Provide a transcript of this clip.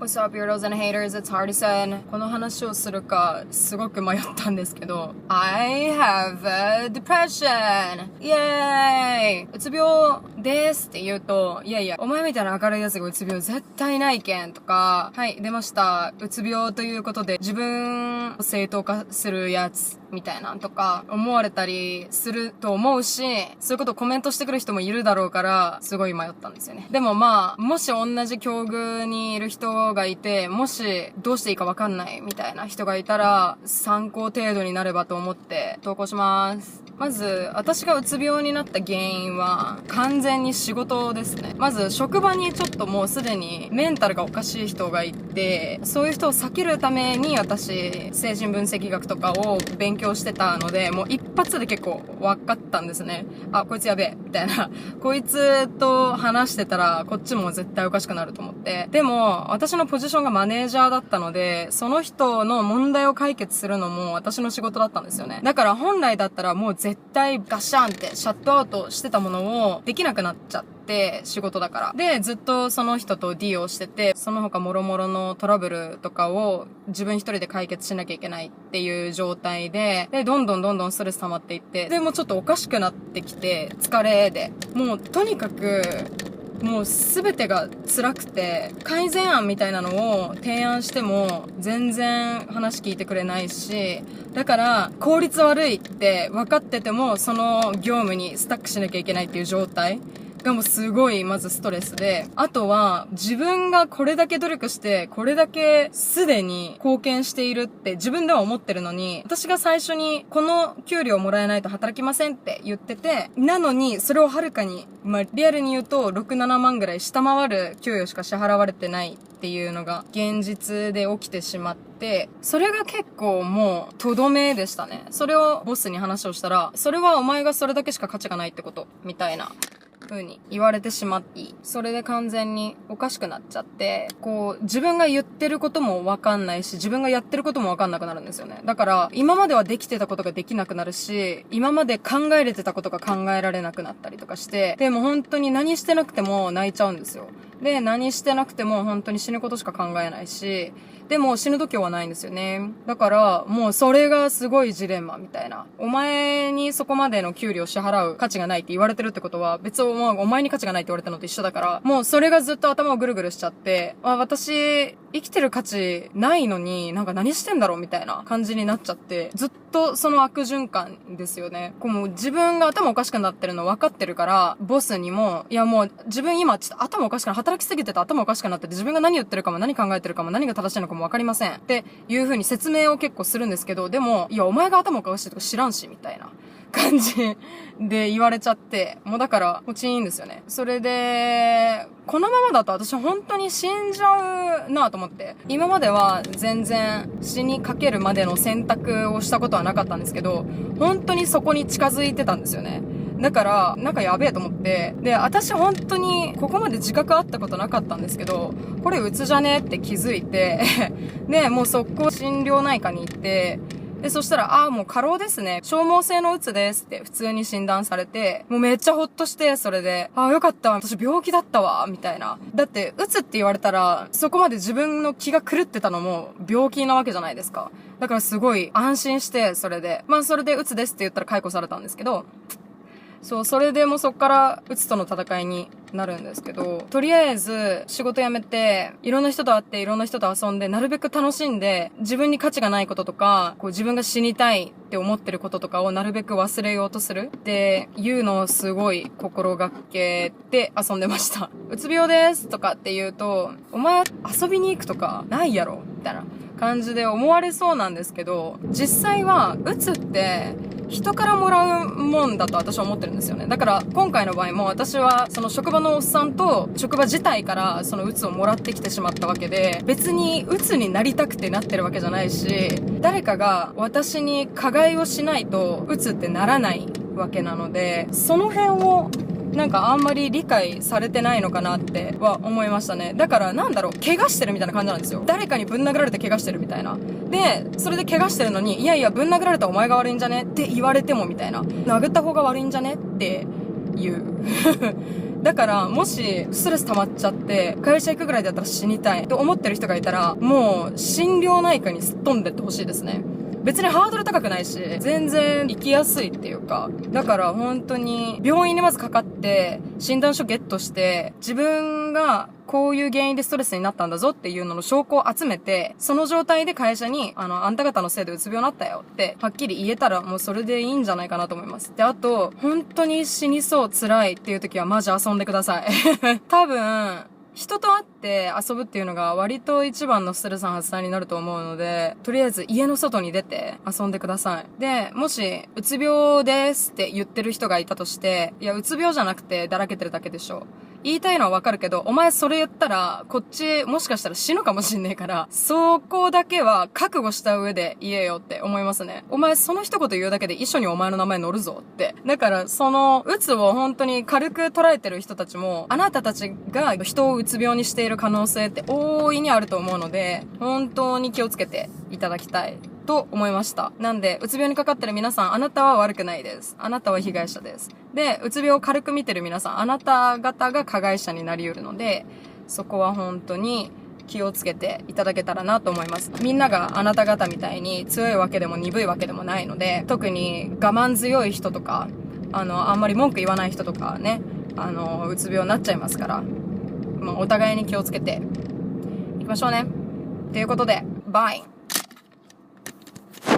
What's up, weirdos and haters? It's Hardison. この話をするかすごく迷ったんですけど I have a depression! イエーイ！うつ病ですって言うといやいや、お前みたいな明るいやつがうつ病絶対ないけんとかはい、出ました。うつ病ということで自分を正当化するやつみたいなとか思われたりすると思うし、そういうことをコメントしてくる人もいるだろうからすごい迷ったんですよね。でもまあ、もし同じ境遇にいる人がいて、もしどうしていいかわかんないみたいな人がいたら参考程度になればと思って投稿します。まず、私がうつ病になった原因は完全に仕事ですね。まず、職場にちょっともうすでにメンタルがおかしい人がいて、そういう人を避けるために私、精神分析学とかを勉強してたので、もう一発で結構分かったんですね。あ、こいつやべえ、みたいな。こいつと話してたら、こっちも絶対おかしくなると思って。でも、私のポジションがマネージャーだったので、その人の問題を解決するのも私の仕事だったんですよね。だから本来だったらもう絶対ガシャンってシャットアウトしてたものをできなくなっちゃって、仕事だから。で、ずっとその人とディをしてて、その他諸々のトラブルとかを自分一人で解決しなきゃいけないっていう状態で、どんどんストレス溜まっていって、で、もうちょっとおかしくなってきて、疲れで。もうとにかく、もうすべてが辛くて、改善案みたいなのを提案しても全然話聞いてくれないし、だから効率悪いって分かっててもその業務にスタックしなきゃいけないっていう状態がもうすごいまずストレスで、あとは自分がこれだけ努力してこれだけすでに貢献しているって自分では思ってるのに、私が最初にこの給料もらえないと働きませんって言ってて、なのにそれをはるかに、リアルに言うと6、7万ぐらい下回る給与しか支払われてないっていうのが現実で起きてしまって、それが結構もうとどめでしたね。それをボスに話をしたら、それはお前がそれだけしか価値がないってことみたいな風に言われてしまい、それで完全におかしくなっちゃって、こう自分が言ってることもわかんないし、自分がやってることもわかんなくなるんですよね。だから今まではできてたことができなくなるし、今まで考えれてたことが考えられなくなったりとかして、でも本当に何してなくても泣いちゃうんですよ。で、何してなくても本当に死ぬことしか考えないし、でも死ぬ度胸はないんですよね。だからもうそれがすごいジレンマみたいな。お前にそこまでの給料支払う価値がないって言われてるってことは、別にお前に価値がないって言われたのと一緒だから、もうそれがずっと頭をぐるぐるしちゃって、私生きてる価値ないのになんか何してんだろうみたいな感じになっちゃって、ずっとその悪循環ですよね。こうもう自分が頭おかしくなってるの分かってるから、ボスにも、いやもう自分今ちょっと頭おかしくな働きすぎてて頭おかしくなってて、自分が何言ってるかも何考えてるかも何が正しいのかも分かりませんっていう風に説明を結構するんですけど、でもいやお前が頭おかしいとか知らんしみたいな感じで言われちゃって、もうだからもうチーンですよね。それでこのままだと私本当に死んじゃうなと思って、今までは全然死にかけるまでの選択をしたことはなかったんですけど、本当にそこに近づいてたんですよね。だから、なんかやべえと思って、で、私本当にここまで自覚あったことなかったんですけど、これうつじゃねえって気づいて、で、もう速攻心療内科に行って、で、そしたら、もう過労ですね。消耗性のうつですって普通に診断されて、もうめっちゃほっとして、それで、よかったわ。私病気だったわ。みたいな。だって、うつって言われたら、そこまで自分の気が狂ってたのも病気なわけじゃないですか。だからすごい安心して、それで。それでうつですって言ったら解雇されたんですけど、そう、それでもうそっからうつとの戦いになるんですけど、とりあえず仕事辞めて、いろんな人と会っていろんな人と遊んで、なるべく楽しんで、自分に価値がないこととか、こう自分が死にたいって思ってることとかをなるべく忘れようとするっていうのをすごい心がけて遊んでました。うつ病ですとかって言うと、お前遊びに行くとかないやろみたいな感じで思われそうなんですけど、実際はうつって人からもらうもんだと私は思ってるんですよね。だから今回の場合も私はその職場のおっさんと職場自体からそのうつをもらってきてしまったわけで、別にうつになりたくてなってるわけじゃないし、誰かが私に加害をしないとうつってならないわけなので、その辺をなんかあんまり理解されてないのかなっては思いましたね。だからなんだろう、怪我してるみたいな感じなんですよ。誰かにぶん殴られて怪我してるみたいな。で、それで怪我してるのに、いやいやぶん殴られたお前が悪いんじゃねって言われてもみたいな。殴った方が悪いんじゃねっていう。だからもしストレス溜まっちゃって会社行くぐらいだったら死にたいと思ってる人がいたら、もう心療内科にすっ飛んでってほしいですね。別にハードル高くないし、全然行きやすいっていうか、だから本当に病院にまずかかって診断書ゲットして、自分がこういう原因でストレスになったんだぞっていうのの証拠を集めて、その状態で会社にあんた方のせいでうつ病になったよってはっきり言えたら、もうそれでいいんじゃないかなと思います。で、あと本当に死にそう辛いっていう時はマジ遊んでください。多分人と会って遊ぶっていうのが割と一番のストレスの発散になると思うので、とりあえず家の外に出て遊んでください。で、もし、うつ病ですって言ってる人がいたとして、いや、うつ病じゃなくてだらけてるだけでしょ。言いたいのはわかるけど、お前それ言ったら、こっちもしかしたら死ぬかもしんねえから、そこだけは覚悟した上で言えよって思いますね。お前その一言言うだけで一緒にお前の名前乗るぞって。だから、その、うつを本当に軽く捉えてる人たちも、あなたたちが人をうつ病にしている可能性って大いにあると思うので、本当に気をつけていただきたい。と思いました。なんで、うつ病にかかってる皆さん、あなたは悪くないです。あなたは被害者です。で、うつ病を軽く見てる皆さん、あなた方が加害者になり得るので、そこは本当に気をつけていただけたらなと思います。みんながあなた方みたいに強いわけでも鈍いわけでもないので、特に我慢強い人とか、あんまり文句言わない人とかね、うつ病になっちゃいますから、もうお互いに気をつけていきましょうね。ということで、バイ。